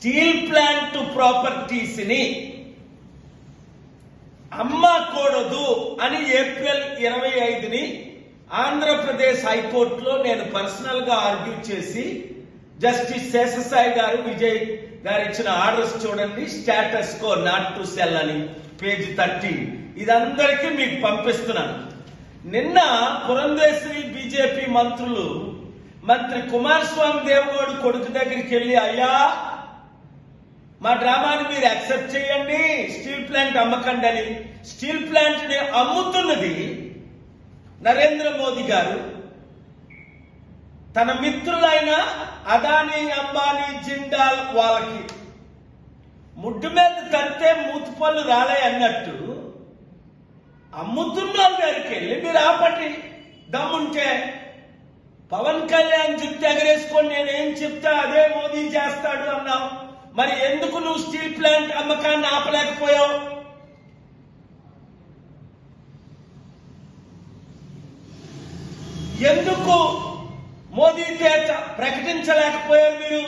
Steel plant ప్రాపర్టీస్ని అమ్మకూడదు అని April 25ని Andhra Pradesh హైకోర్టులో నేను పర్సనల్ గా ఆర్గ్యూ చేసి జస్టిస్ శేషసాయి గారు, విజయ్ గారు ఇచ్చిన ఆర్డర్స్ చూడండి. Status quo not to cell అని పేజ్ 13. ఇదందరికీ మీకు పంపిస్తున్నాను. నిన్న పురంధేశ్వరి బీజేపీ మంత్రి కుమారస్వామి దేవగౌడ కొడుకు దగ్గరికి వెళ్ళి, అయ్యా మా డ్రామాని మీరు యాక్సెప్ట్ చేయండి, స్టీల్ ప్లాంట్ అమ్మకండి అని. స్టీల్ ప్లాంట్ ని అమ్ముతున్నది నరేంద్ర మోదీ గారు. తన మిత్రులైన అదానీ, అంబానీ, జిందాల్ వాళ్ళకి ముడ్డు మీద తంతే మూతుపళ్ళు రాలే అన్నట్టు అమ్ముతున్న దగ్గరికి వెళ్ళి మీరు ఆపండి దమ్ముంటే. పవన్ కళ్యాణ్ జుట్టు ఎగరేసుకొని నేనేం చెప్తా అదే మోదీ చేస్తాడు అన్నావు. మరి ఎందుకు నువ్వు స్టీల్ ప్లాంట్ అమ్మకాన్ని ఆపలేకపోయావు? ఎందుకు మోదీ చేత ప్రకటించలేకపోయారు మీరు?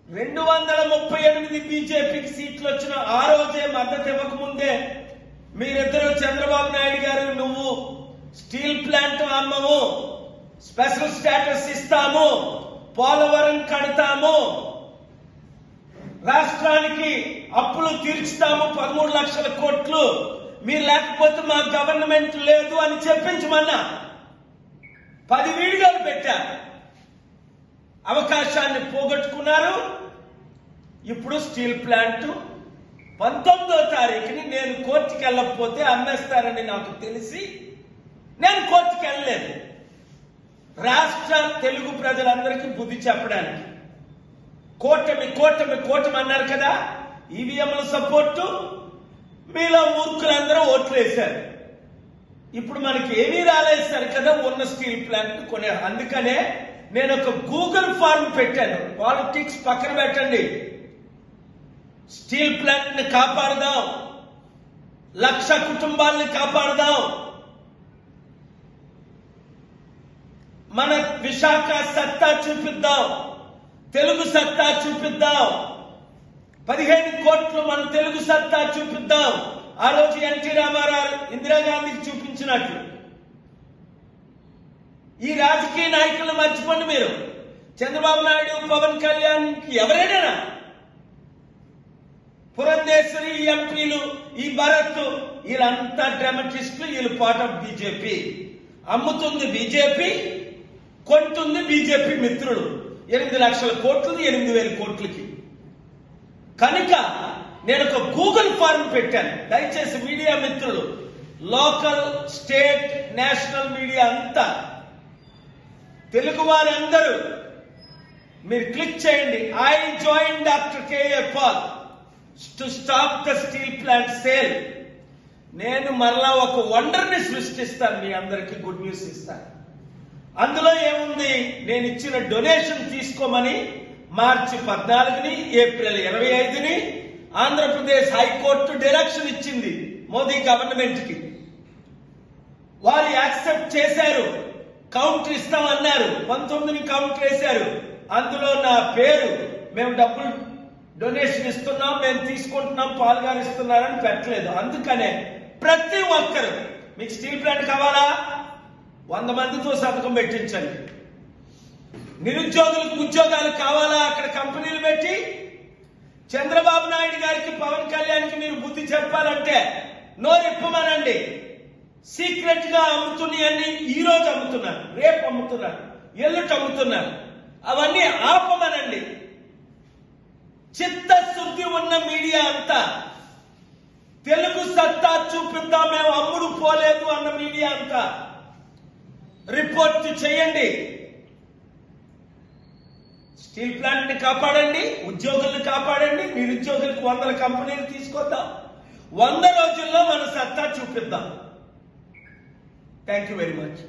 238 బీజేపీకి సీట్లు వచ్చిన ఆ రోజే మద్దతు ఇవ్వకముందే మీరిద్దరూ చంద్రబాబు నాయుడు గారు, నువ్వు స్టీల్ ప్లాంట్ అమ్మము, స్పెషల్ స్టేటస్ ఇస్తాము, పోలవరం కడతాము, రాష్ట్రానికి అప్పులు తీర్చుతాము 13 లక్షల కోట్లు, మీరు లేకపోతే మా గవర్నమెంట్ లేదు అని చెప్పించమన్నా 10 వీడియోలు పెట్టారు. అవకాశాన్ని పోగొట్టుకున్నారు. ఇప్పుడు స్టీల్ ప్లాంట్ 19వ తారీఖుని నేను కోర్టుకి వెళ్ళకపోతే అమ్మేస్తారని నాకు తెలిసి నేను కోర్టుకి వెళ్ళలేదు. రాష్ట్ర తెలుగు ప్రజలందరికీ బుద్ధి చెప్పడానికి. కూటమి అన్నారు కదా, ఈవీఎంల సపోర్టు, మీలో మూర్ఖులందరూ ఓట్లు వేశారు. ఇప్పుడు మనకి ఏమీ రాలేస్తారు కదా ఉన్న స్టీల్ ప్లాంట్ కొనే. అందుకనే నేను ఒక గూగుల్ ఫార్మ్ పెట్టాను. పాలిటిక్స్ పక్కన పెట్టండి, స్టీల్ ప్లాంట్ ని కాపాడదాం, 1,00,000 కుటుంబాలని కాపాడదాం, మన విశాఖ సత్తా చూపిద్దాం, తెలుగు సత్తా చూపిద్దాం, 15 కోట్లు మన తెలుగు సత్తా చూపిద్దాం. ఆ రోజు ఎన్టీ రామారావు ఇందిరాగాంధీకి చూపించినట్లు. ఈ రాజకీయ నాయకులను మర్చిపోండి మీరు. చంద్రబాబు నాయుడు, పవన్ కళ్యాణ్ ఎవరైనా, పురంధేశ్వరి, ఎంపీలు, ఈ భరత్, వీళ్ళంతా డ్రామటిస్టులు. వీళ్ళు పార్ట్ ఆఫ్ బీజేపీ. అమ్ముతుంది బీజేపీ, కొంటుంది బీజేపీ మిత్రులు. 8 లక్షల కోట్లు, 8,000 కోట్లకి. కనుక నేను ఒక గూగుల్ ఫార్మ్ పెట్టాను. దయచేసి మీడియా మిత్రులు, లోకల్, స్టేట్, నేషనల్ మీడియా అంతా, తెలుగు వారందరూ మీరు క్లిక్ చేయండి. I join doctor K A Paul to stop the steel plant sale. నేను మరలా ఒక వండర్ని సృష్టిస్తాను, మీ అందరికీ గుడ్ న్యూస్ ఇస్తాను. అందులో ఏముంది? నేను ఇచ్చిన డొనేషన్ తీసుకోమని మార్చి 14ని, ఏప్రిల్ 25ని ఆంధ్రప్రదేశ్ హైకోర్టు డైరెక్షన్ ఇచ్చింది మోదీ గవర్నమెంట్ కి. వారు యాక్సెప్ట్ చేశారు. కౌంటర్ ఇస్తామన్నారు. 19ని కౌంటర్ వేశారు. అందులో నా పేరు, మేము డబ్బులు డొనేషన్ ఇస్తున్నాం, మేము తీసుకుంటున్నాం, పాల్గారు ఇస్తున్నారని పెట్టలేదు. అందుకనే ప్రతి ఒక్కరు, మీకు స్టీల్ ప్లాంట్ కావాలా 100 మందితో సంతకం పెట్టించండి. నిరుద్యోగులకు ఉద్యోగాలు కావాలా, అక్కడ కంపెనీలు పెట్టి చంద్రబాబు నాయుడు గారికి, పవన్ కళ్యాణ్కి మీరు బుద్ధి చెప్పాలంటే నోరిప్పమనండి. సీక్రెట్ గా అమ్ముతున్నాయని ఈ రోజు అమ్ముతున్నారు, రేపు అమ్ముతున్నారు, ఎల్లుటి అమ్ముతున్నారు. అవన్నీ ఆపమనండి. చిత్తశుద్ధి ఉన్న మీడియా అంతా, తెలుగు సత్తా చూపిద్దాం, మేము అమ్ముడు పోలేదు అన్న మీడియా అంతా రిపోర్ట్ చేయండి. స్టీల్ ప్లాంట్ ని కాపాడండి, ఉద్యోగుల్ని కాపాడండి, నిరుద్యోగులకు 100 కంపెనీలు తీసుకొద్దాం. 100 రోజుల్లో మన సత్తా చూపిద్దాం. Thank you very much.